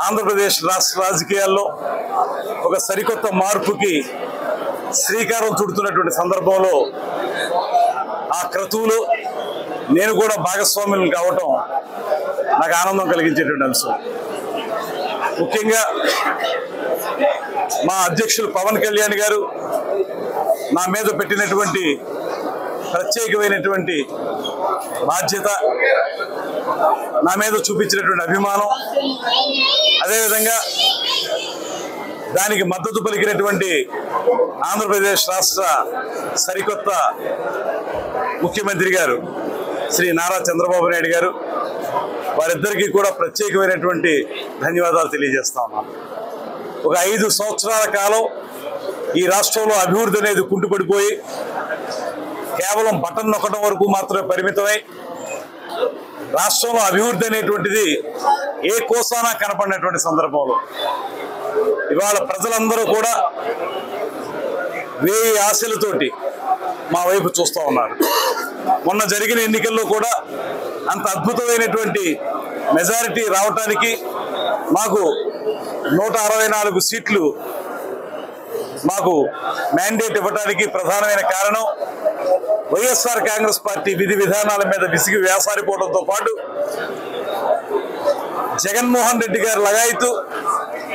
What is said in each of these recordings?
ఆంధ్రప్రదేశ్ రాష్ట్ర రాజకీయాల్లో ఒక సరికొత్త మార్పుకి శ్రీకారం చుడుతున్నటువంటి సందర్భంలో ఆ క్రతువులో నేను కూడా భాగస్వామ్యం కావటం నాకు ఆనందం కలిగించేటువంటి అంశం. ముఖ్యంగా మా అధ్యక్షులు పవన్ కళ్యాణ్ గారు నా మీద పెట్టినటువంటి ప్రత్యేకమైనటువంటి బాధ్యత, నా మీద చూపించినటువంటి అభిమానం, అదేవిధంగా దానికి మద్దతు పలికినటువంటి ఆంధ్రప్రదేశ్ రాష్ట్ర సరికొత్త ముఖ్యమంత్రి గారు శ్రీ నారా చంద్రబాబు నాయుడు గారు, వారిద్దరికీ కూడా ప్రత్యేకమైనటువంటి ధన్యవాదాలు తెలియజేస్తా ఉన్నాను. ఒక 5 సంవత్సరాల కాలం ఈ రాష్ట్రంలో అభివృద్ధి అనేది కుంటుపడిపోయి కేవలం బటన్ నొక్కడం వరకు మాత్రమే పరిమితమై రాష్ట్రంలో అభివృద్ధి అనేటువంటిది ఏ కోసానా కనపడినటువంటి సందర్భంలో ఇవాళ ప్రజలందరూ కూడా 1000 ఆశలతోటి మా వైపు చూస్తూ ఉన్నారు. మొన్న జరిగిన ఎన్నికల్లో కూడా అంత అద్భుతమైనటువంటి మెజారిటీ రావటానికి మాకు 164 సీట్లు మాకు మ్యాండేట్ ఇవ్వడానికి ప్రధానమైన కారణం వైఎస్ఆర్ కాంగ్రెస్ పార్టీ విధి విధానాల మీద విసిగి వేసారిపోవడంతో పాటు జగన్మోహన్ రెడ్డి గారు లగాయతూ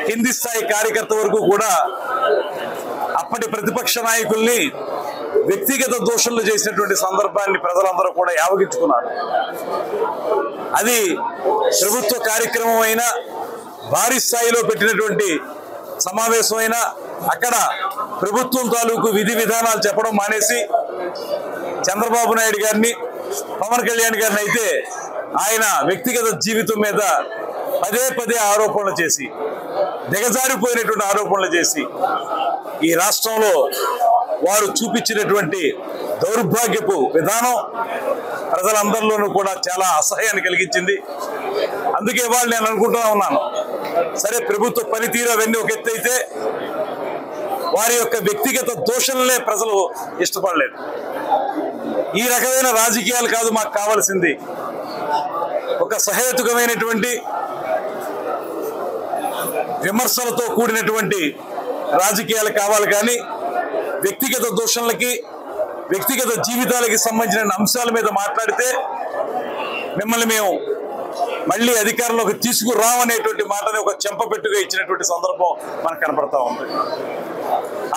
కింది స్థాయి కార్యకర్త వరకు కూడా అప్పటి ప్రతిపక్ష నాయకుల్ని వ్యక్తిగత దోషులు చేసినటువంటి సందర్భాన్ని ప్రజలందరూ కూడా యావగించుకున్నారు. అది ప్రభుత్వ కార్యక్రమం అయినా, భారీ స్థాయిలో పెట్టినటువంటి సమావేశమైనా అక్కడ ప్రభుత్వం తాలూకు విధి విధానాలు చెప్పడం మానేసి చంద్రబాబు నాయుడు గారిని, పవన్ కళ్యాణ్ గారిని అయితే ఆయన వ్యక్తిగత జీవితం మీద పదే ఆరోపణలు చేసి, దిగజారిపోయినటువంటి ఆరోపణలు చేసి ఈ రాష్ట్రంలో వారు చూపించినటువంటి దౌర్భాగ్యపు విధానం ప్రజలందరిలోనూ కూడా చాలా అసహ్యాన్ని కలిగించింది. అందుకే వాళ్ళు నేను అనుకుంటూ ఉన్నాను, సరే ప్రభుత్వ పనితీరు అవన్నీ ఒక ఎత్తు అయితే వారి యొక్క వ్యక్తిగత దోషణలే ప్రజలు ఇష్టపడలేదు. ఈ రకమైన రాజకీయాలు కాదు మాకు కావాల్సింది. ఒక సహేతుకమైనటువంటి విమర్శలతో కూడినటువంటి రాజకీయాలు కావాలి, కానీ వ్యక్తిగత దోషణలకి, వ్యక్తిగత జీవితాలకి సంబంధించిన అంశాల మీద మాట్లాడితే మిమ్మల్ని మేము మళ్ళీ అధికారంలోకి తీసుకురావనేటువంటి మాటని ఒక చెంపపెట్టుగా ఇచ్చినటువంటి సందర్భం మనకు కనపడతా ఉంది.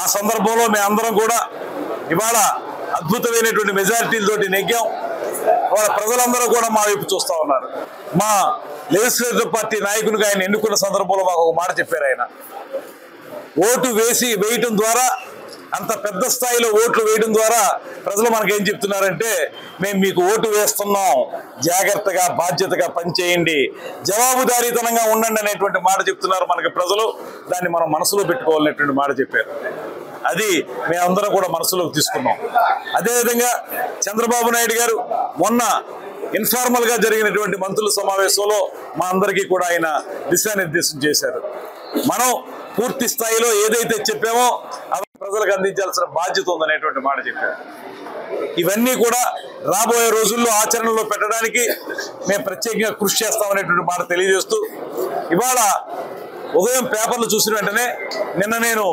ఆ సందర్భంలో మేమందరం కూడా ఇవాళ అద్భుతమైనటువంటి మెజారిటీలతోటి నెగ్గాం. వాళ్ళ ప్రజలందరూ కూడా మా వైపు చూస్తూ ఉన్నారు. మా లెజిస్లేటివ్ పార్టీ నాయకునిగా ఆయన ఎన్నుకున్న సందర్భంలో మాకు ఒక మాట చెప్పారు. ఆయన ఓటు వేయటం ద్వారా, అంత పెద్ద స్థాయిలో ఓట్లు వేయడం ద్వారా ప్రజలు మనకేం చెప్తున్నారంటే, మేము మీకు ఓటు వేస్తున్నాం, జాగ్రత్తగా బాధ్యతగా పనిచేయండి, జవాబుదారీతనంగా ఉండండి అనేటువంటి మాట చెప్తున్నారు మనకి ప్రజలు. దాన్ని మనం మనసులో పెట్టుకోవాలనేటువంటి మాట చెప్పారు. అది మేమందరం కూడా మనసులోకి తీసుకున్నాం. అదేవిధంగా చంద్రబాబు నాయుడు గారు మొన్న ఇన్ఫార్మల్ గా జరిగినటువంటి మంత్రుల సమావేశంలో మా అందరికీ కూడా ఆయన దిశానిర్దేశం చేశారు. మనం పూర్తి స్థాయిలో ఏదైతే చెప్పామో అవి ప్రజలకు అందించాల్సిన బాధ్యత ఉందనేటువంటి మాట చెప్పారు. ఇవన్నీ కూడా రాబోయే రోజుల్లో ఆచరణలో పెట్టడానికి మేము ప్రత్యేకంగా కృషి చేస్తామనేటువంటి మాట తెలియజేస్తూ, ఇవాళ ఉదయం పేపర్లు చూసిన వెంటనే, నిన్న నేను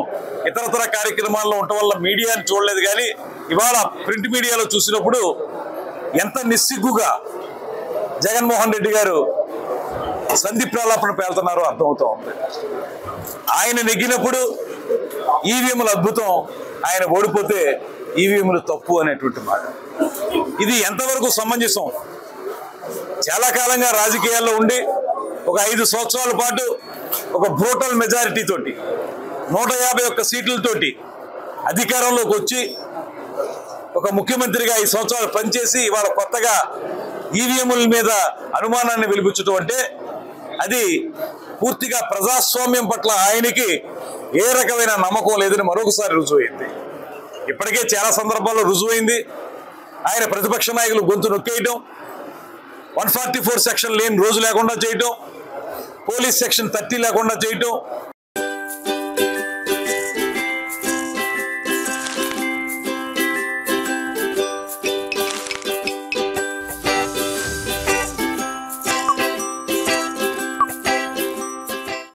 ఇతరతర కార్యక్రమాల్లో ఉండటం వల్ల మీడియాని చూడలేదు, కానీ ఇవాళ ప్రింట్ మీడియాలో చూసినప్పుడు ఎంత నిస్సిగ్గుగా జగన్మోహన్ రెడ్డి గారు సంధి ప్రలాపన పేలుతున్నారో అర్థమవుతా ఉంది. ఆయన నెగ్గినప్పుడు ఈవీఎంలు అద్భుతం, ఆయన ఓడిపోతే ఈవీఎంలు తప్పు అనేటువంటి మాట. ఇది ఎంతవరకు సమంజసం? చాలా కాలంగా రాజకీయాల్లో ఉండి ఒక 5 సంవత్సరాల పాటు ఒక బ్రూటల్ మెజారిటీ తోటి 151 సీట్లతోటి అధికారంలోకి వచ్చి ఒక ముఖ్యమంత్రిగా 5 సంవత్సరాలు పనిచేసి ఇవాళ కొత్తగా ఈవీఎంల మీద అనుమానాన్ని వెలిబుచ్చడం అంటే అది పూర్తిగా ప్రజాస్వామ్యం పట్ల ఆయనకి ఏ రకమైన నమ్మకం లేదని మరొకసారి రుజువైంది. ఇప్పటికే చాలా సందర్భాల్లో రుజువైంది. ఆయన ప్రతిపక్ష నాయకులు గొంతు నొక్కేయటం, 144 సెక్షన్ లేని రోజు లేకుండా చేయటం, పోలీస్ సెక్షన్ 30 లేకుండా చేయటం,